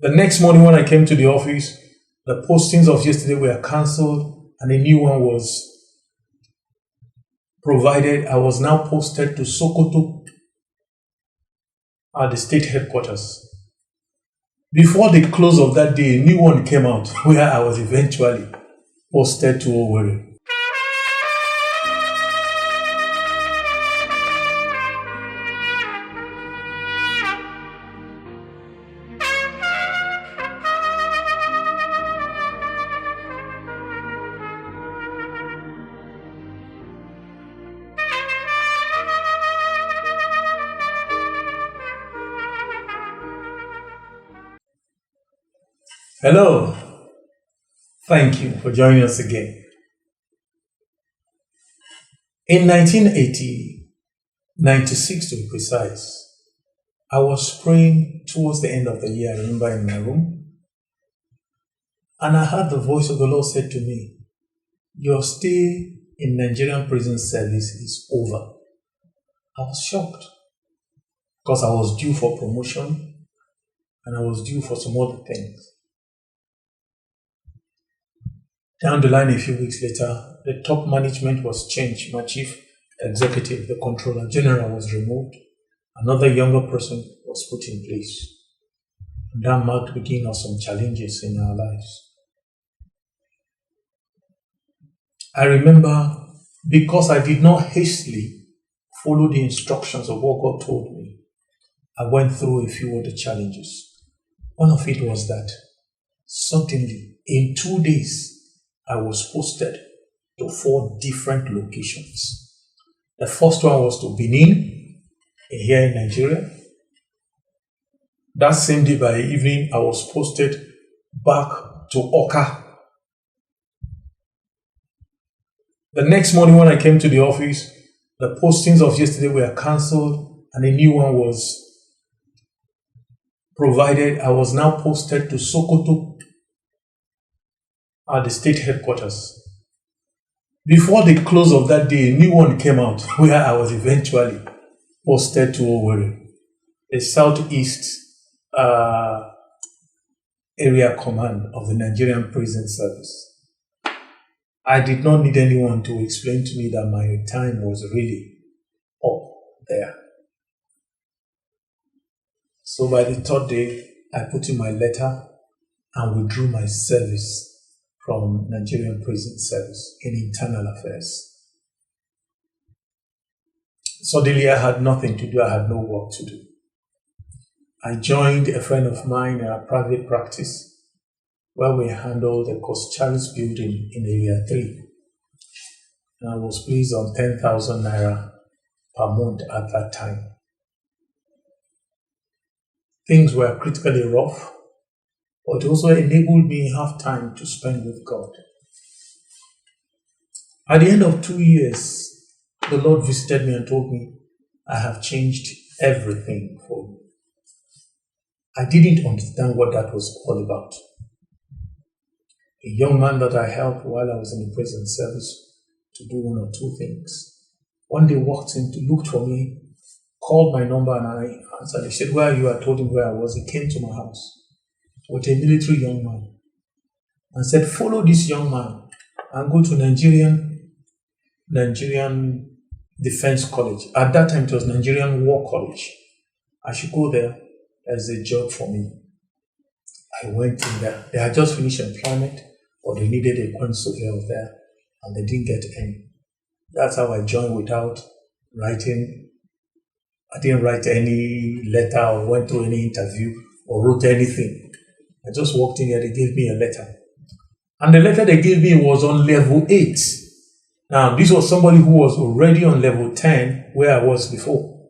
The next morning when I came to the office, the postings of yesterday were cancelled and a new one was provided. I was now posted to Sokoto at the state headquarters. Before the close of that day, a new one came out where I was eventually posted to Owerri. Hello, thank you for joining us again. In 1996 to be precise, I was praying towards the end of the year, I remember, in my room, and I heard the voice of the Lord said to me, your stay in Nigerian Prisons Service is over. I was shocked because I was due for promotion and I was due for some other things. Down the line, a few weeks later, the top management was changed. My chief executive, the controller general, was removed. Another younger person was put in place. And that marked the beginning of some challenges in our lives. I remember, because I did not hastily follow the instructions of what God told me, I went through a few other challenges. One of it was that suddenly, in 2 days, I was posted to 4 different locations. The first one was to Benin, here in Nigeria. That same day by evening, I was posted back to Awka. The next morning when I came to the office, the postings of yesterday were cancelled and a new one was provided. I was now posted to Sokoto at the state headquarters. Before the close of that day, a new one came out where I was eventually posted to Owerri, the southeast area command of the Nigerian Prisons Service. I did not need anyone to explain to me that my time was really up there. So by the 3rd day, I put in my letter and withdrew my service from Nigerian Prisons Service in internal affairs. Suddenly I had nothing to do, I had no work to do. I joined a friend of mine in a private practice where we handled the Charis building in Area 3. And I was pleased on 10,000 naira per month at that time. Things were critically rough, but it also enabled me to have time to spend with God. At the end of 2 years, the Lord visited me and told me, I have changed everything for you. I didn't understand what that was all about. A young man that I helped while I was in the prison service to do 1 or 2 things. One day walked in to look for me, called my number and I answered. He said, where are you? I told him where I was. He came to my house with a military young man and said, follow this young man and go to Nigerian Defence College. At that time, it was Nigerian War College. I should go there. There's a job for me. I went in there. They had just finished employment, but they needed a quantity surveyor there, and they didn't get any. That's how I joined without writing. I didn't write any letter or went through any interview or wrote anything. I just walked in there, they gave me a letter. And the letter they gave me was on level 8. Now, this was somebody who was already on level 10, where I was before.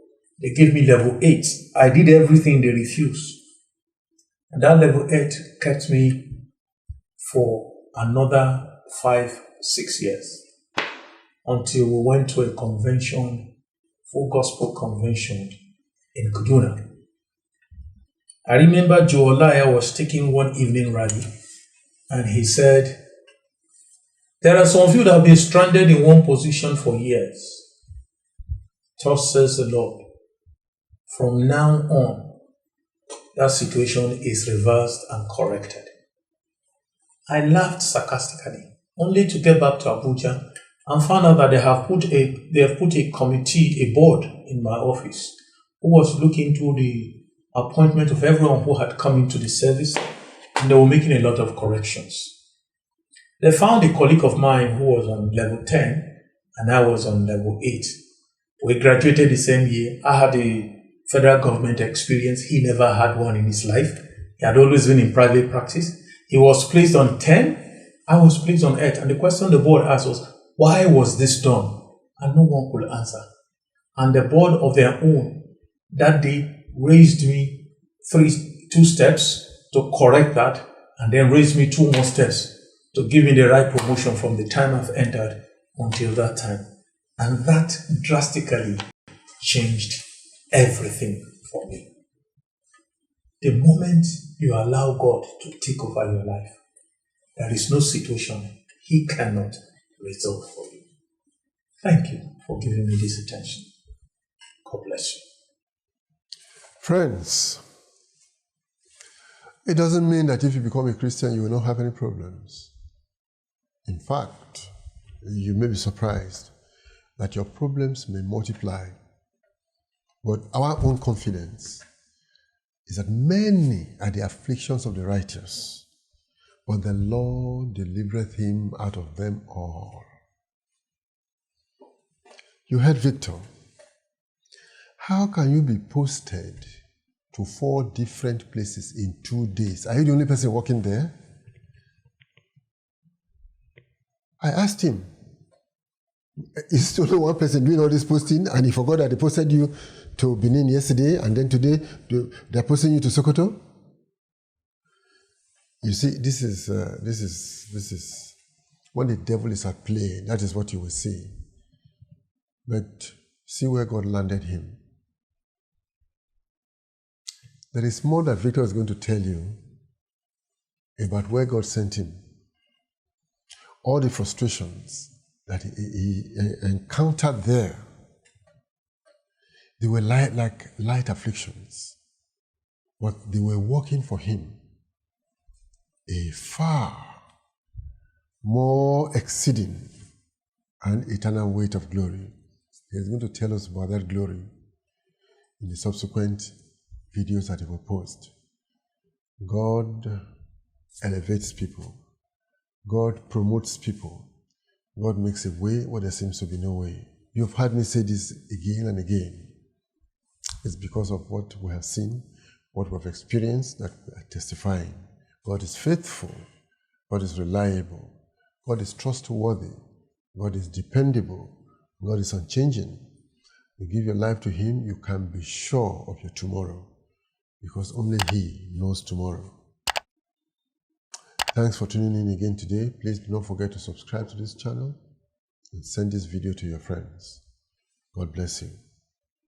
They gave me level 8. I did everything they refused. And that level 8 kept me for another 5-6 years until we went to a convention, full gospel convention in Kaduna. I remember Joe Olaya was taking one evening rally and he said, there are some of you that have been stranded in one position for years. Thus says the Lord, from now on, that situation is reversed and corrected. I laughed sarcastically, only to get back to Abuja and found out that they have put a committee, a board in my office who was looking into the appointment of everyone who had come into the service, and they were making a lot of corrections. They found a colleague of mine who was on level 10 and I was on level 8. We graduated the same year. I had a federal government experience. He never had one in his life. He had always been in private practice. He was placed on 10. I was placed on 8. And the question the board asked was, why was this done? And no one could answer. And the board of their own that day raised me 2 steps to correct that, and then raised me 2 more steps to give me the right promotion from the time I've entered until that time. And that drastically changed everything for me. The moment you allow God to take over your life, there is no situation He cannot resolve for you. Thank you for giving me this attention. God bless you. Friends, it doesn't mean that if you become a Christian, you will not have any problems. In fact, you may be surprised that your problems may multiply. But our own confidence is that many are the afflictions of the righteous, but the Lord delivereth him out of them all. You heard Victor. How can you be posted to 4 different places in 2 days? Are you the only person working there? I asked him, is only one person doing all this posting, and he forgot that they posted you to Benin yesterday, and then today they're posting you to Sokoto? You see, this is when the devil is at play. That is what you will see. But see where God landed him. There is more that Victor is going to tell you about where God sent him. All the frustrations that he encountered there, they were like light afflictions, but they were working for him a far more exceeding and eternal weight of glory. He is going to tell us about that glory in the subsequent videos that he will post. God elevates people. God promotes people. God makes a way where there seems to be no way. You've heard me say this again and again. It's because of what we have seen, what we have experienced, that we are testifying. God is faithful. God is reliable. God is trustworthy. God is dependable. God is unchanging. You give your life to Him, you can be sure of your tomorrow, because only He knows tomorrow. Thanks for tuning in again today. Please do not forget to subscribe to this channel and send this video to your friends. God bless you.